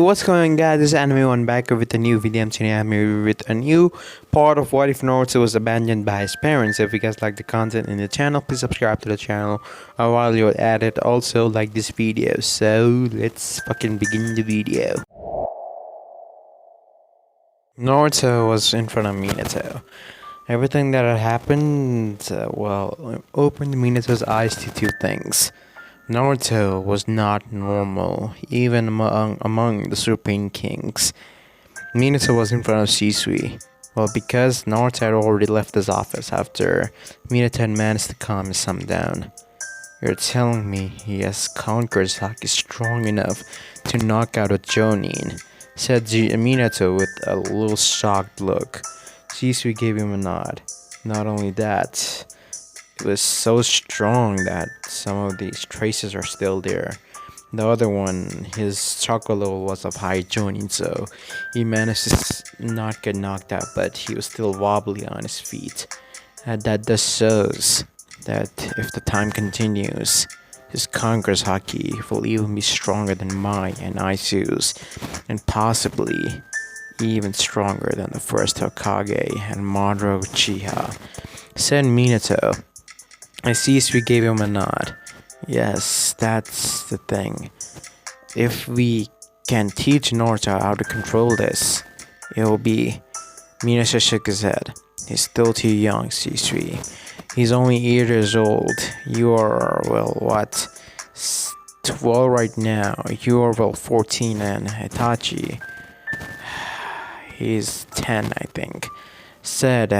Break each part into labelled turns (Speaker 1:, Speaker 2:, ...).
Speaker 1: what's going on, guys? This is Anime One back with a new video. Today I'm here with a new part of What If Naruto was abandoned by his parents. If you guys like the content in the channel, please subscribe to the channel. While you're at it, also like this video. So let's fucking begin the video. Naruto was in front of Minato. Everything that had happened, opened Minato's eyes to two things. Naruto was not normal, even among the Supreme Kings. Minato was in front of Shisui. Well, because Naruto had already left his office after Minato had managed to calm his son down. You're telling me he has conquered Saki strong enough to knock out a Jonin, said Minato with a little shocked look. Shisui gave him a nod. Not only that, it was so strong that some of these traces are still there. The other one, his chakra level was of high joining, so he managed to not get knocked out, but he was still wobbly on his feet. And that just shows that if the time continues, his Conqueror's Haki will even be stronger than mine and Aisu's, and possibly even stronger than the first Hokage and Madara Uchiha, said Minato. I see Shisui gave him a nod. Yes, that's the thing. If we can teach Naruto how to control this, it will be... Minato shook his head. He's still too young, Shisui. He's only 8 years old. You are, 12 right now. You are, 14, and Itachi... he's 10, I think, said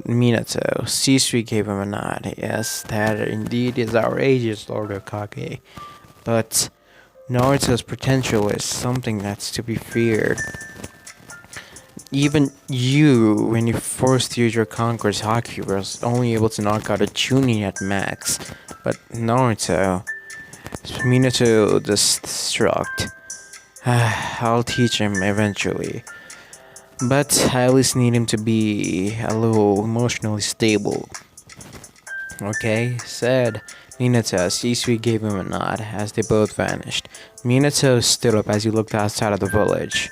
Speaker 1: Minato. Shisui gave him a nod. Yes, that indeed is our ages, Lord Hokage. But Naruto's potential is something that's to be feared. Even you, when you first used your Conqueror's Haki, was only able to knock out a Chunin at max. But Naruto just shrugged. I'll teach him eventually. But I at least need him to be a little emotionally stable. Okay, said Minato. Shisui gave him a nod as they both vanished. Minato stood up as he looked outside of the village.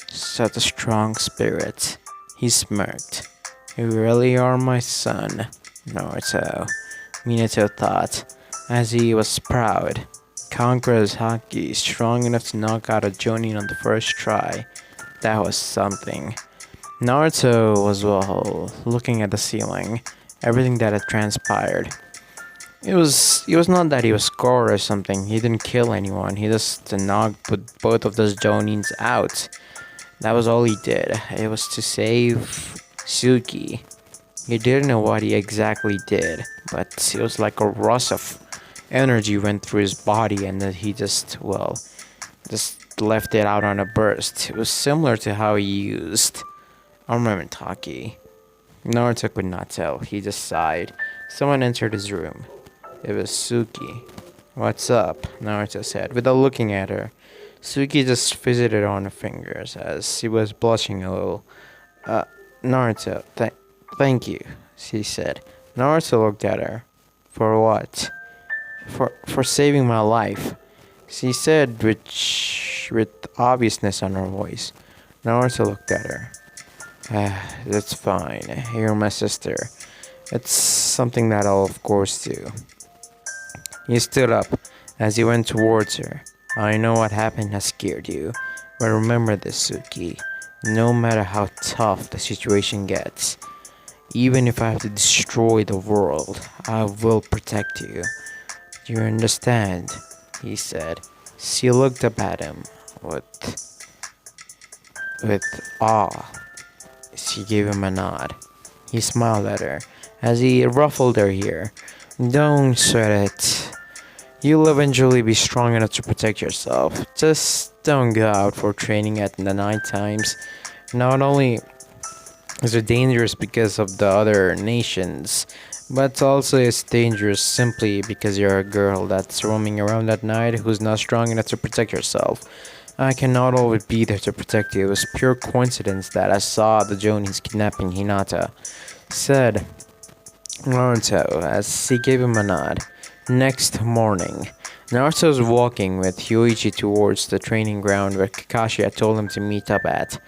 Speaker 1: Such a strong spirit. He smirked. You really are my son, Naruto, Minato thought, as he was proud. Conqueror's Haki, strong enough to knock out a Jonin on the first try. That was something. Naruto was, looking at the ceiling, everything that had transpired. It was not that he was scored or something. He didn't kill anyone. He just knocked both of those Jonins out. That was all he did. It was to save Suki. He didn't know what he exactly did, but it was like a rush of energy went through his body, and that he just left it out on a burst. It was similar to how he used Armamentaki. Naruto could not tell. He just sighed. Someone entered his room. It was Suki. What's up? Naruto said, without looking at her. Suki just visited on her fingers as she was blushing a little. Naruto, thank you, she said. Naruto looked at her. For what? For saving my life, she said with obviousness on her voice. Naruto looked at her. That's fine. You're my sister. It's something that I'll of course do. He stood up as he went towards her. I know what happened has scared you, but remember this, Suki. No matter how tough the situation gets, even if I have to destroy the world, I will protect you. Do you understand? He said. She looked up at him with awe. She gave him a nod. He smiled at her as he ruffled her hair. Don't sweat it. You'll eventually be strong enough to protect yourself. Just don't go out for training at the night times. Not only is it dangerous because of the other nations, but also it's dangerous simply because you're a girl that's roaming around at night who's not strong enough to protect herself. I cannot always be there to protect you. It was pure coincidence that I saw the Jonins kidnapping Hinata, said Naruto as he gave him a nod. Next morning, Naruto was walking with Hyoichi towards the training ground where Kakashi had told him to meet up at,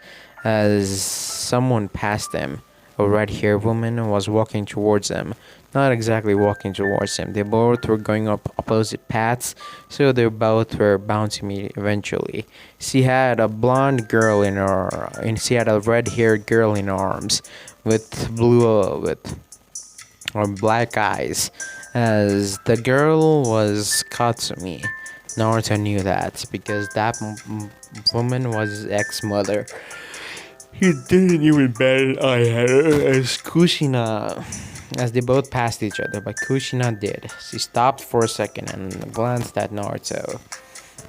Speaker 1: as someone passed him. A red-haired woman was walking towards him. Not exactly walking towards him. They both were going up opposite paths, so they both were bound to meet eventually. She had a blonde girl in her, and she had a red-haired girl in her arms, with black eyes, as the girl was Katsumi. Naruto knew that because that woman was his ex-mother. He didn't even bat an eye at her as they both passed each other, but Kushina did. She stopped for a second and glanced at Naruto.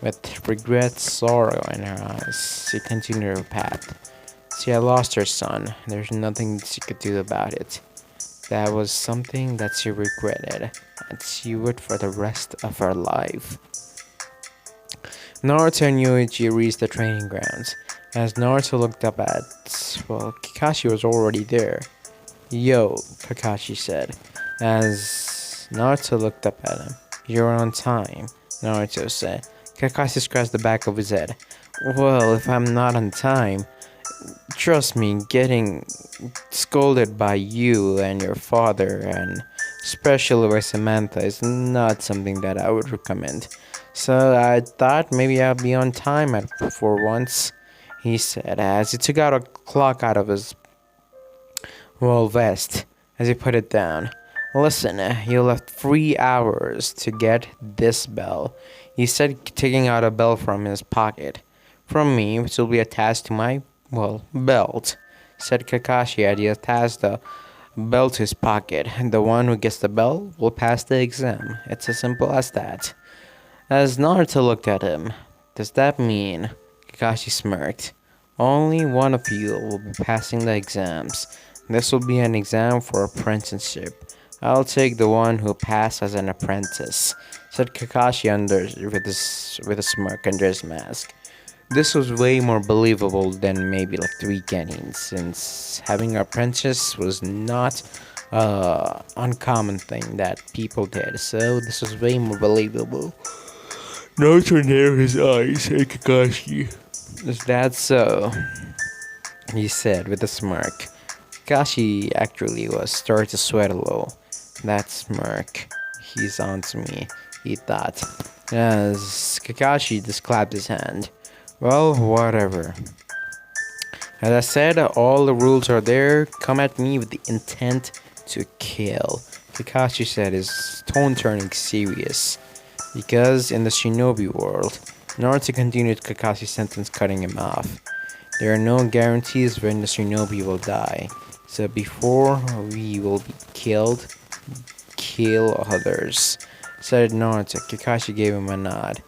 Speaker 1: With regret, sorrow in her eyes, she continued her path. She had lost her son. There's nothing she could do about it. That was something that she regretted, and she would for the rest of her life. Naruto and Yuichi reached the training grounds. As Naruto looked up Kakashi was already there. Yo, Kakashi said, as Naruto looked up at him. You're on time, Naruto said. Kakashi scratched the back of his head. Well, if I'm not on time, trust me, getting scolded by you and your father, and especially by Samantha, is not something that I would recommend. So I thought maybe I'll be on time for once, he said, as he took out a clock out of his vest, as he put it down. Listen, you'll have 3 hours to get this bell, he said, taking out a bell from his pocket. From me, which will be attached to my belt, said Kakashi as he attached the belt to his pocket. The one who gets the bell will pass the exam. It's as simple as that. As Naruto looked at him, does that mean? Kakashi smirked. Only one of you will be passing the exams. This will be an exam for apprenticeship. I'll take the one who passed as an apprentice, said Kakashi with a smirk under his mask. This was way more believable than maybe like 3 Genins, since having an apprentice was not uncommon thing that people did, so this was way more believable. Naruto narrowed his eyes at Kakashi. Is that so? He said with a smirk. Kakashi actually was starting to sweat a little. That smirk. He's on to me, he thought, as Kakashi just clapped his hand. Well, whatever. As I said, all the rules are there. Come at me with the intent to kill. Kakashi said, his tone turning serious. Because in the shinobi world, Naruto continued Kakashi's sentence, cutting him off. There are no guarantees when the shinobi will die. So before we will be killed, kill others, said Naruto. Kakashi gave him a nod.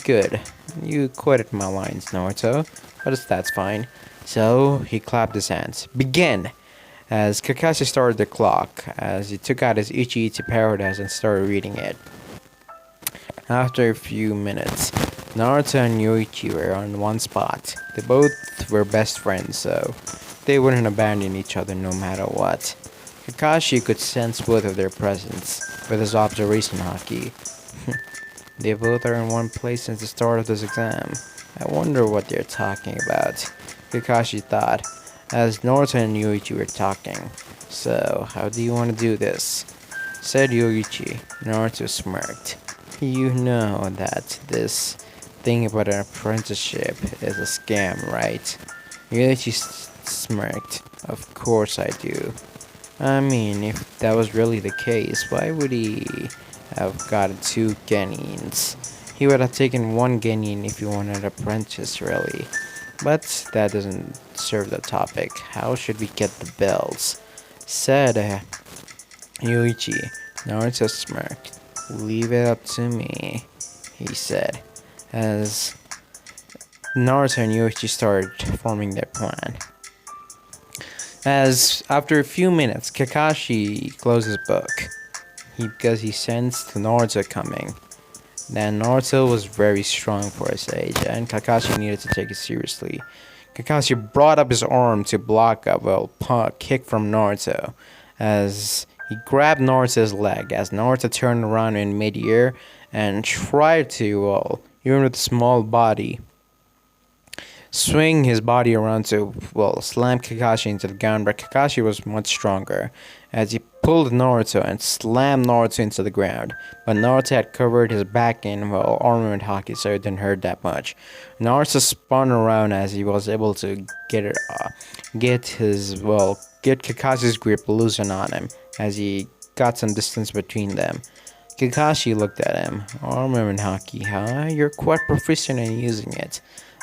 Speaker 1: Good. You quoted my lines, Naruto, but that's fine. So he clapped his hands. Begin! As Kakashi started the clock, as he took out his Ichi Ichi Paradise and started reading it. After a few minutes, Naruto and Yoichi were on one spot. They both were best friends, so they wouldn't abandon each other no matter what. Kakashi could sense both of their presence with his observation haki. They both are in one place since the start of this exam. I wonder what they're talking about, Kakashi thought, as Naruto and Yoichi were talking. So, how do you want to do this? Said Yoichi. Naruto smirked. You know that this thing about an apprenticeship is a scam, right? Yoichi smirked. Of course I do. I mean, if that was really the case, why would he have gotten 2 Genins? He would have taken 1 Genin if he wanted an apprentice, really. But that doesn't serve the topic. How should we get the bells? Said Yuichi. Naruto smirked. Leave it up to me, he said, as Naruto and Yuichi started forming their plan. As after a few minutes, Kakashi closed his book, because he sensed Naruto coming. Then Naruto was very strong for his age, and Kakashi needed to take it seriously. Kakashi brought up his arm to block a kick from Naruto, as he grabbed Naruto's leg, as Naruto turned around in mid-air, and tried to, well, even with a small body, swing his body around to, well, slam Kakashi into the ground, but Kakashi was much stronger as he pulled Naruto and slammed Naruto into the ground. But Naruto had covered his back in, well, armament hockey, so it didn't hurt that much. Naruto spun around as he was able to get Kakashi's grip loosened on him as he got some distance between them. Kakashi looked at him. Armament hockey, huh? You're quite proficient in using it.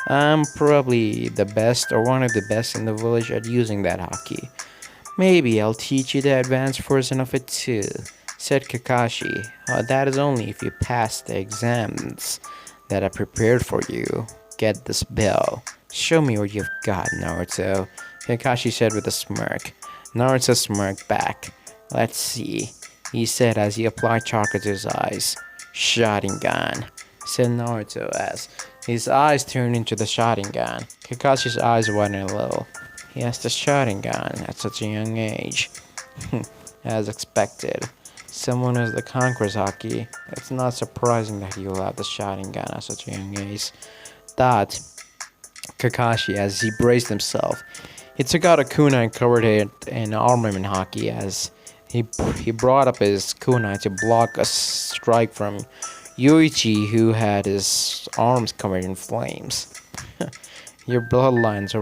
Speaker 1: I'm probably the best or one of the best in the village at using that hockey. Maybe I'll teach you the advanced version of it too, said Kakashi. That is only if you pass the exams that I prepared for you. Get this bell. Show me what you've got, Naruto, Kakashi said with a smirk. Naruto smirked back. Let's see, he said as he applied chocolate to his eyes. Sharingan, said Naruto as his eyes turned into the Sharingan. Kakashi's eyes widened a little. He has the Sharingan at such a young age. As expected. Someone who has the Conqueror's Haki. It's not surprising that he will have the Sharingan at such a young age. Thought Kakashi as he braced himself. He took out a kunai and covered it in armament hockey as he brought up his kunai to block a strike from Yoichi, who had his arms covered in flames. Your bloodlines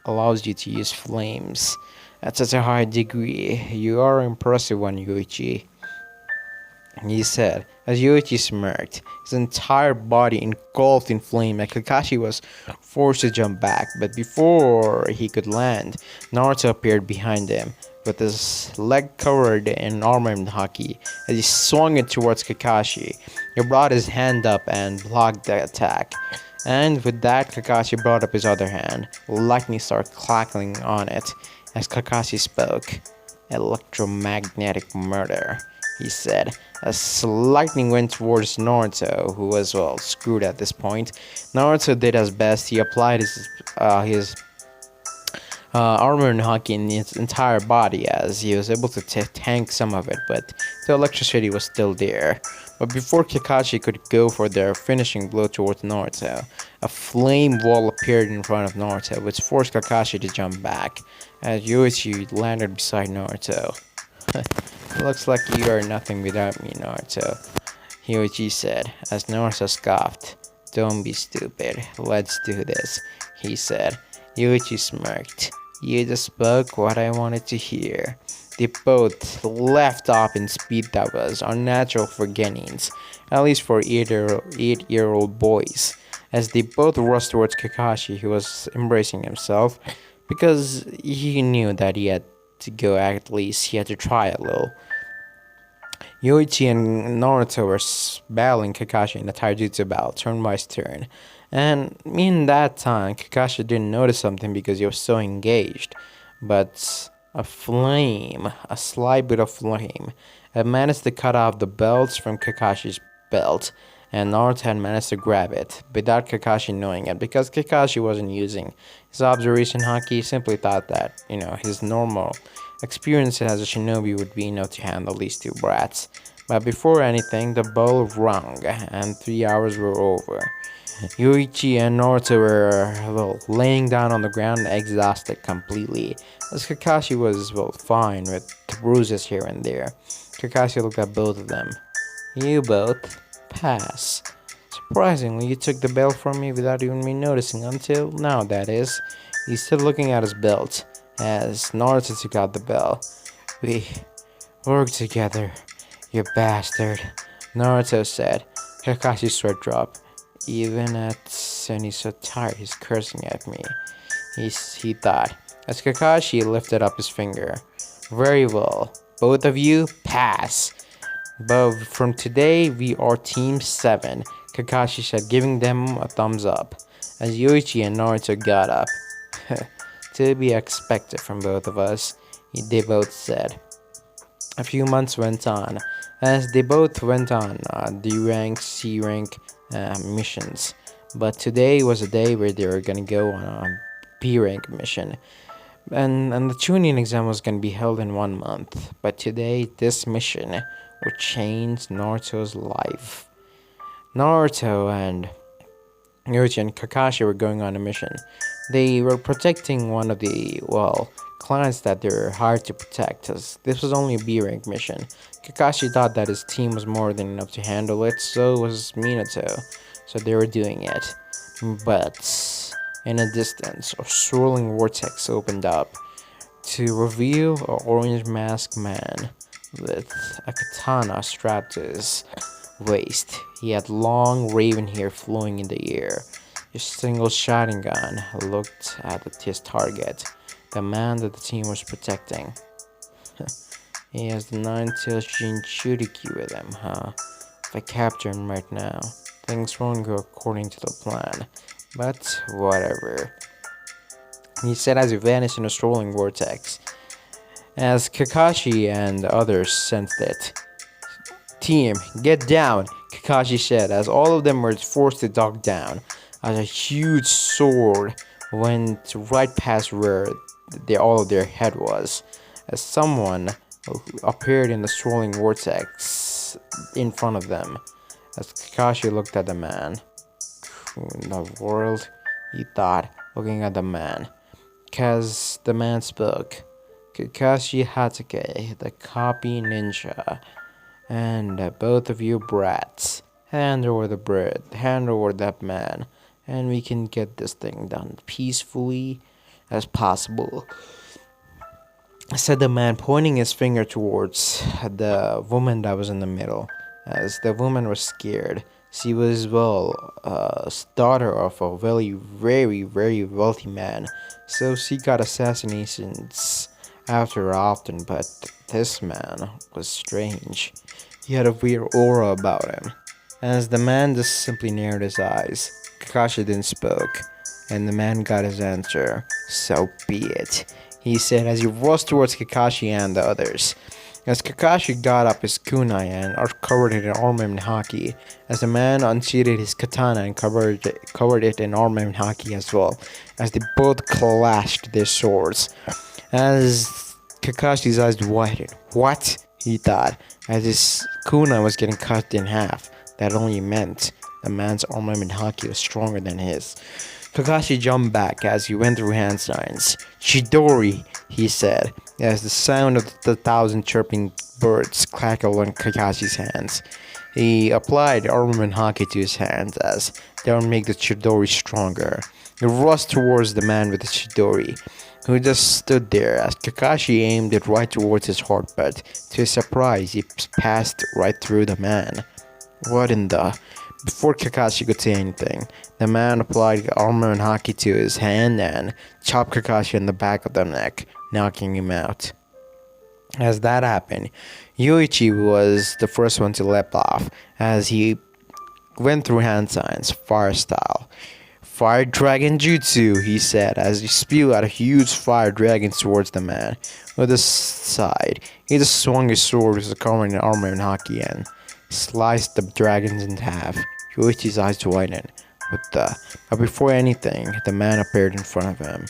Speaker 1: allows you to use flames at such a high degree. You are an impressive one, Yoichi, he said as Yoichi smirked, his entire body engulfed in flame, and Kakashi was forced to jump back. But before he could land, Naruto appeared behind him with his leg covered in armament hockey. As he swung it towards Kakashi, he brought his hand up and blocked the attack. And with that, Kakashi brought up his other hand. Lightning started crackling on it as Kakashi spoke. Electromagnetic murder, he said, as lightning went towards Naruto, who was, well, screwed at this point. Naruto did his best. He applied his armor and hockey in his entire body as he was able to tank some of it, but the electricity was still there. But before Kakashi could go for their finishing blow towards Naruto, a flame wall appeared in front of Naruto, which forced Kakashi to jump back as Yoichi landed beside Naruto. Looks like you are nothing without me, Naruto, Yoichi said as Naruto scoffed. Don't be stupid, let's do this, he said. Yoichi smirked. You just spoke what I wanted to hear. They both left off in speed that was unnatural for Genins, at least for 8-year-old boys, as they both rushed towards Kakashi, who was embracing himself, because he knew that he had to go, at least he had to try a little. Yoichi and Naruto were battling Kakashi in the Taijutsu battle, turn by turn. And in that time, Kakashi didn't notice something because he was so engaged. But a slight bit of flame, had managed to cut off the belts from Kakashi's belt. And Naruto had managed to grab it, without Kakashi knowing it. Because Kakashi wasn't using his observation haki, he simply thought that, his normal experience as a shinobi would be enough to handle these two brats. But before anything, the bell rung, and 3 hours were over. Yoichi and Naruto were, laying down on the ground, exhausted completely, as Kakashi was, fine with bruises here and there. Kakashi looked at both of them. You both pass. Surprisingly, you took the belt from me without even me noticing, until now, that is. He's still looking at his belt, as Naruto took out the bell. We work together, you bastard, Naruto said. Kakashi's sweat dropped. Even and he's so tired, he's cursing at me, he thought, as Kakashi lifted up his finger. Very well, both of you pass. But from today, we are Team 7, Kakashi said, giving them a thumbs up, as Yoichi and Naruto got up. To be expected from both of us, they both said. A few months went on, as they both went on D rank, C rank missions. But today was a day where they were gonna go on a B rank mission. And the Chunin exam was gonna be held in 1 month. But today, this mission would change Naruto's life. Naruto and Yoichi and Kakashi were going on a mission. They were protecting one of the, well, clients that they're hired to protect, as this was only a B rank mission. Kakashi thought that his team was more than enough to handle it, so was Minato, so they were doing it. But in a distance, a swirling vortex opened up to reveal an orange masked man with a katana strapped to his waist. He had long raven hair flowing in the air. His single shotgun looked at his target, the man that the team was protecting. He has the nine-tailed Jinchuriki with him, huh? If I capture him right now, things won't go according to the plan. But whatever. He said as he vanished in a strolling vortex. As Kakashi and others sensed it. Team, get down, Kakashi said as all of them were forced to duck down. As a huge sword went right past where all of their head was. As someone appeared in the swirling vortex in front of them. As Kakashi looked at the man. Who in the world? He thought, looking at the man. Because the man spoke. Kakashi Hatake, the copy ninja. And both of you brats, hand over the bread, hand over that man, and we can get this thing done peacefully as possible, said the man, pointing his finger towards the woman that was in the middle. As the woman was scared, she was, well, daughter of a very, very wealthy man, so she got assassinations after her often, but this man was strange. He had a weird aura about him. As the man just simply narrowed his eyes, Kakashi then spoke, and the man got his answer. So be it, he said as he rushed towards Kakashi and the others. As Kakashi got up his kunai and covered it in armor and haki, as the man unsheathed his katana and covered it in armor and haki as well, as they both clashed their swords. As Kakashi's eyes widened, what? He thought, as his kunai was getting cut in half. That only meant the man's armor and haki was stronger than his. Kakashi jumped back as he went through hand signs. Chidori, he said, as the sound of the thousand chirping birds crackled on Kakashi's hands. He applied armor and haki to his hands as that would make the Chidori stronger. He rushed towards the man with the Chidori, who just stood there as Kakashi aimed it right towards his heart, but to his surprise, he passed right through the man. What in the... Before Kakashi could say anything, the man applied armor and haki to his hand and chopped Kakashi in the back of the neck, knocking him out. As that happened, Yoichi was the first one to leap off, as he went through hand signs, fire style. Fire Dragon Jutsu, he said, as he spewed out a huge fire dragon towards the man. With his side, he just swung his sword with the covering in armor and haki and sliced the dragons in half. Yoichi's eyes widened. But before anything, the man appeared in front of him.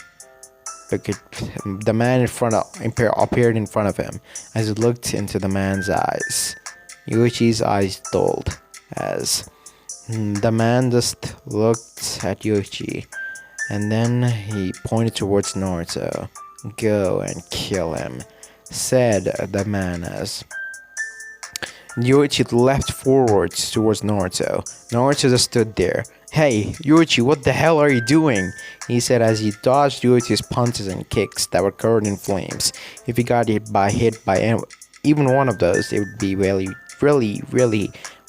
Speaker 1: The man appeared in front of him as he looked into the man's eyes. Yoichi's eyes dulled as the man just looked at Yoichi, and then he pointed towards Naruto. Go and kill him, said the man as Yoichi leapt forwards towards Naruto. Naruto just stood there. Hey, Yoichi, what the hell are you doing? He said as he dodged Yoichi's punches and kicks that were covered in flames. If he got hit by even one of those, it would be really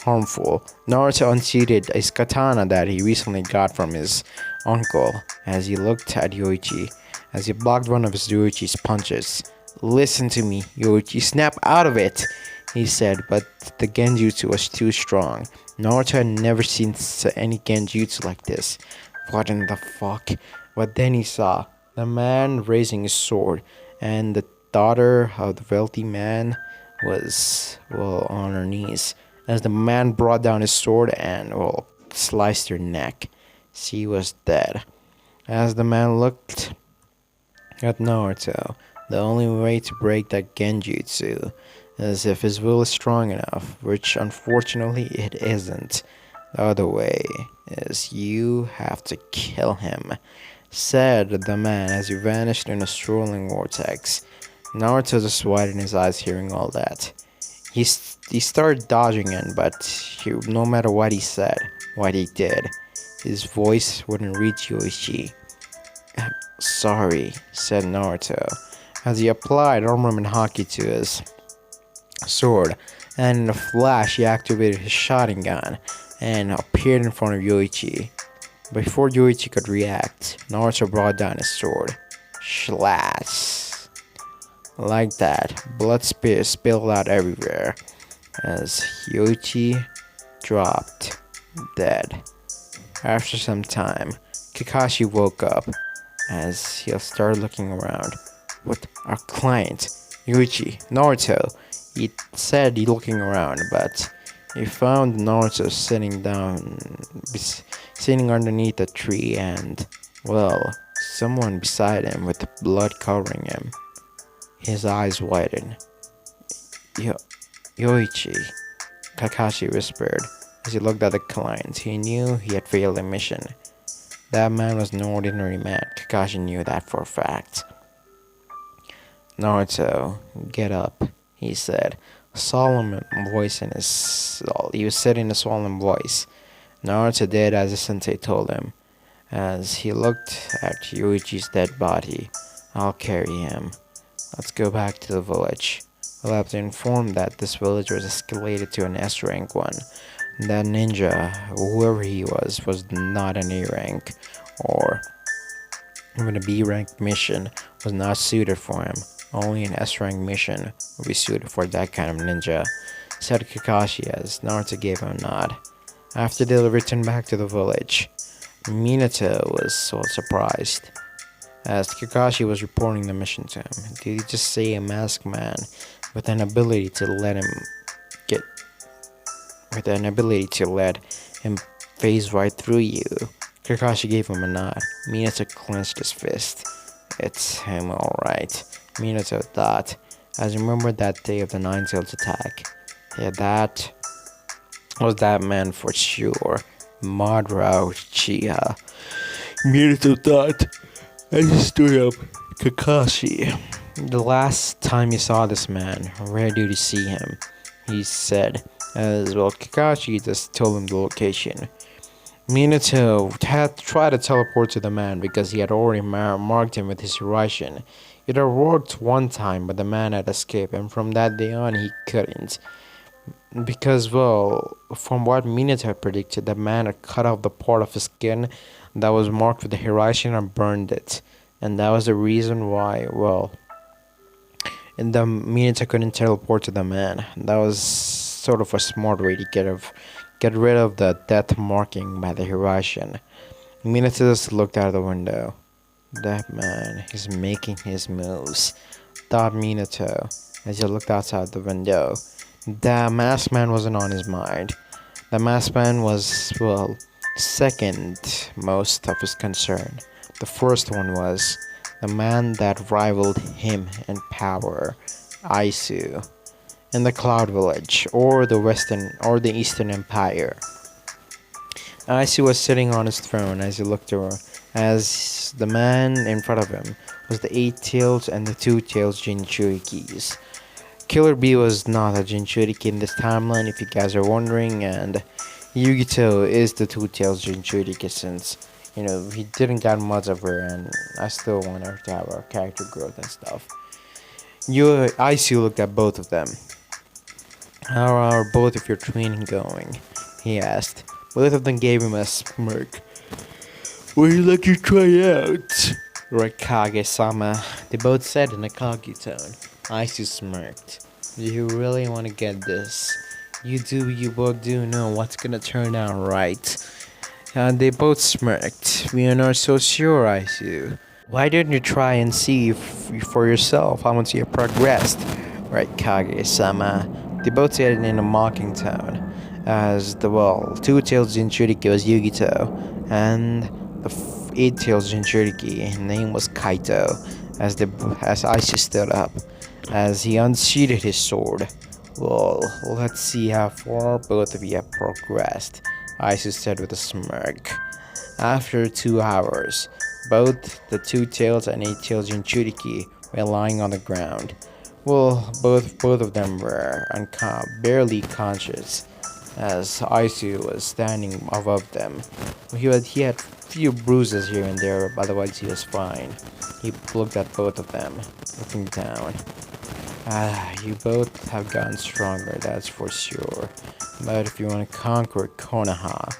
Speaker 1: harmful. Naruto unsheathed his katana that he recently got from his uncle as he looked at Yoichi, as he blocked one of Yoichi's punches. Listen to me, Yoichi, snap out of it, he said, but the genjutsu was too strong. Naruto had never seen any genjutsu like this. What in the fuck? But then he saw the man raising his sword, and the daughter of the wealthy man was, well, on her knees, as the man brought down his sword and, well, sliced her neck. She was dead. As the man looked at Naruto, the only way to break that genjutsu is if his will is strong enough, which unfortunately it isn't. The other way is you have to kill him, said the man as he vanished in a swirling vortex. Naruto just widened his eyes hearing all that. He started dodging in, but no matter what he said, what he did, his voice wouldn't reach Yoichi. Sorry, said Naruto, as he applied armament haki to his sword, and in a flash he activated his Sharingan and appeared in front of Yoichi. Before Yoichi could react, Naruto brought down his sword. Slash! Like that, blood spilled out everywhere as Yoichi dropped dead. After some time, Kakashi woke up as he started looking around. With our client, Yoichi, Naruto, he said he looking around, but he found Naruto sitting underneath a tree and, well, someone beside him with blood covering him. His eyes widened. Yoichi, Kakashi whispered as he looked at the client. He knew he had failed the mission. That man was no ordinary man. Kakashi knew that for a fact. Naruto, get up, he said. Solemn voice in his. He was said in a solemn voice. Naruto did as his sensei told him. As he looked at Yoichi's dead body, I'll carry him. Let's go back to the village. We'll have to inform that this village was escalated to an S rank one. That ninja, whoever he was not an A rank, or even a B rank mission was not suited for him. Only an S rank mission would be suited for that kind of ninja, said Kakashi as Naruto gave him a nod. After they returned back to the village, Minato was so surprised as Kakashi was reporting the mission to him. Did he just say a masked man with an ability to let him phase right through you? Kakashi gave him a nod. Minato clenched his fist. It's him, alright, Minato thought, as he remembered that day of the Nine-Tails attack. Yeah, that was that man for sure. Madara Uchiha. Minato thought as he stood up. Kakashi. The last time you saw this man, where did you see him? He said, as well. Kakashi just told him the location. Minato had tried to teleport to the man because he had already marked him with his Hiraishin. It had worked one time, but the man had escaped, and from that day on he couldn't. Because, well, from what Minato had predicted, the man had cut off the part of his skin that was marked with the Hiraishin and burned it. And that was the reason why, well, and the Minato couldn't teleport to the man. That was sort of a smart way to get rid of the death marking by the Hiraishin. Minato just looked out of the window. That man is making his moves, thought Minato as he looked outside the window. The masked man wasn't on his mind. The masked man was, well, second most of his concern. The first one was the man that rivaled him in power, Aisu, in the Cloud Village, or the Eastern Empire. Aisu was sitting on his throne as he looked around, as the man in front of him was the 8-tails and the 2-tails Jinchurikis. Killer Bee was not a Jinchuriki in this timeline, if you guys are wondering, and Yugito is the 2-tails Jinchuriki since, you know, he didn't get much of her, and I still want her to have her character growth and stuff. Aisu looked at both of them. How are both of your training going? He asked. Both of them gave him a smirk. Would you like to try out? Right, Kage-sama. They both said in a cocky tone. Aisu smirked. Do you really want to get this? You both do know what's gonna turn out right. They both smirked. We are not so sure, Aisu. Why didn't you try and see for yourself how much you have progressed? Right, Kage-sama. They both said it in a mocking tone. As the, well, 2-tails Jinchuriki was Yugito, and the 8-tails Jinchuriki, his name was Kaito, as Aisu stood up, as he unsheathed his sword. Well, let's see how far both of you have progressed. Isu said with a smirk. After 2 hours, both the Two Tails and Eight Tails Jinchuriki were lying on the ground. Well, both of them were barely conscious, as Isu was standing above them. He had few bruises here and there, but otherwise he was fine. He looked at both of them, looking down. Ah, you both have gotten stronger, that's for sure. But if you want to conquer Konoha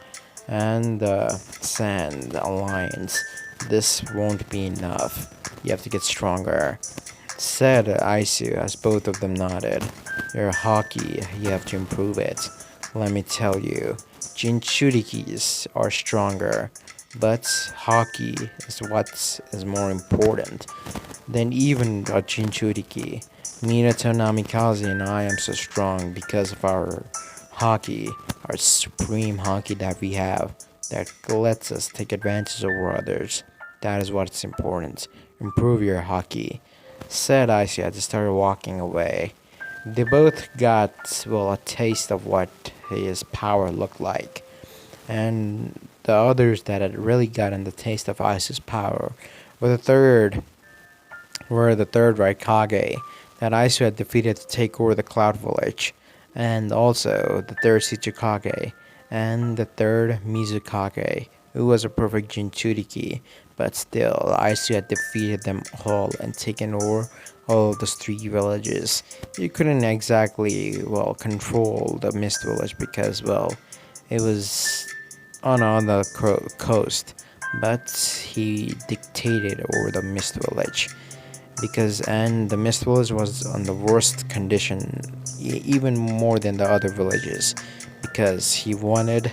Speaker 1: and the Sand Alliance, this won't be enough. You have to get stronger, said Isu as both of them nodded. Your hockey, you have to improve it. Let me tell you, Jinchurikis are stronger, but hockey is what is more important than even a Jinchuriki. Minato Namikaze and I am so strong because of our hockey, our supreme hockey that we have that lets us take advantage over others. That is what's important. Improve your hockey, said Icy as they started walking away. They both got, well, a taste of what his power looked like. And the others that had really gotten the taste of Icy's power were the third Raikage that Isu had defeated to take over the Cloud Village, and also the third Shichikage, and the third Mizukage, who was a perfect Jinchuriki, but still, Isu had defeated them all and taken over all of those three villages. You couldn't exactly, well, control the Mist Village because, well, it was on the coast, but he dictated over the Mist Village and the Mist Village was on the worst condition, even more than the other villages, because he wanted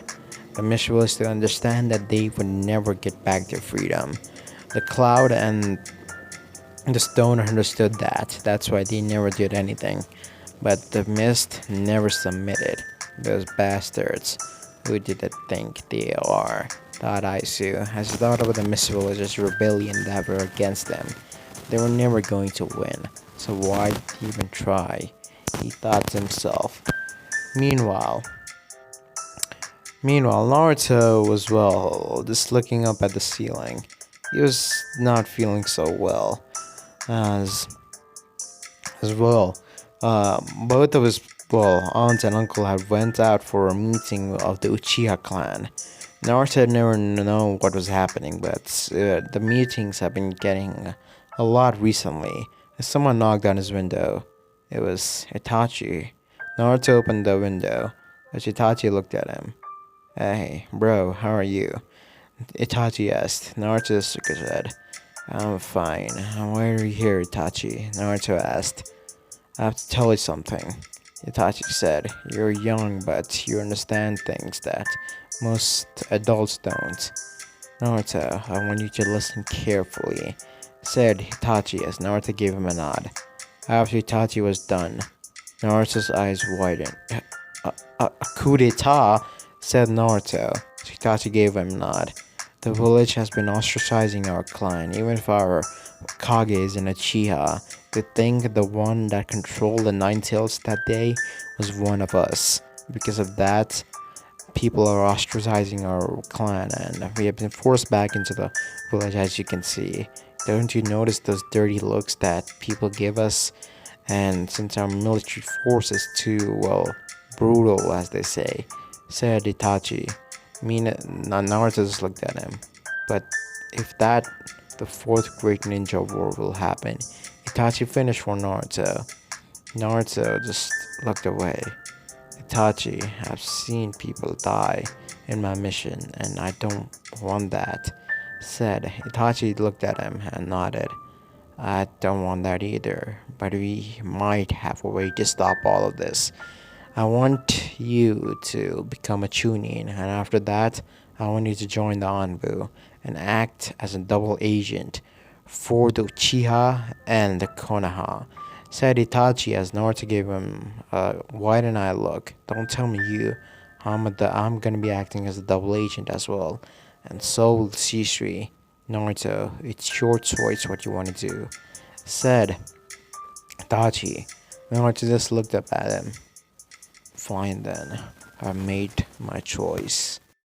Speaker 1: the Mist Village to understand that they would never get back their freedom. The Cloud and the Stone understood that. That's why they never did anything. But the Mist never submitted. Those bastards. Who did they think they are? Thought Isu, as he thought about the Mist Village's rebellion that were against them. They were never going to win, so why even try? He thought to himself. Meanwhile, Naruto was, well, just looking up at the ceiling. He was not feeling so well, as well. Both of his, well, aunt and uncle had went out for a meeting of the Uchiha clan. Naruto had never known what was happening, but the meetings have been getting a lot recently. Someone knocked on his window. It was Itachi. Naruto opened the window, as Itachi looked at him. Hey, bro, how are you? Itachi asked. Naruto shook his head. I'm fine. Why are you here, Itachi? Naruto asked. I have to tell you something. Itachi said. You're young, but you understand things that most adults don't. Naruto, I want you to listen carefully, said Itachi as Naruto gave him a nod. After Itachi was done, Naruto's eyes widened. A coup d'etat, said Naruto. Itachi gave him a nod. The village has been ostracizing our clan, even if our Kage is in Uchiha. Good thing the one that controlled the Nine Tails that day was one of us. Because of that, people are ostracizing our clan, and we have been forced back into the village, as you can see. Don't you notice those dirty looks that people give us? And since our military force is too, well, brutal, as they say, said Itachi. Naruto just looked at him. But if that, the fourth great ninja war will happen, Itachi finished for Naruto. Naruto just looked away. Itachi, I've seen people die in my mission, and I don't want that, said. Itachi looked at him and nodded. I don't want that either, but we might have a way to stop all of this. I want you to become a Chunin, and after that, I want you to join the Anbu and act as a double agent for the Uchiha and the Konoha, said Itachi as Naruto gave him a wide-eyed look. Don't tell me you. I'm gonna be acting as a double agent as well, and so will Shisui. Naruto, it's your choice what you want to do, said Itachi. Naruto just looked up at him. Fine then, I've made my choice.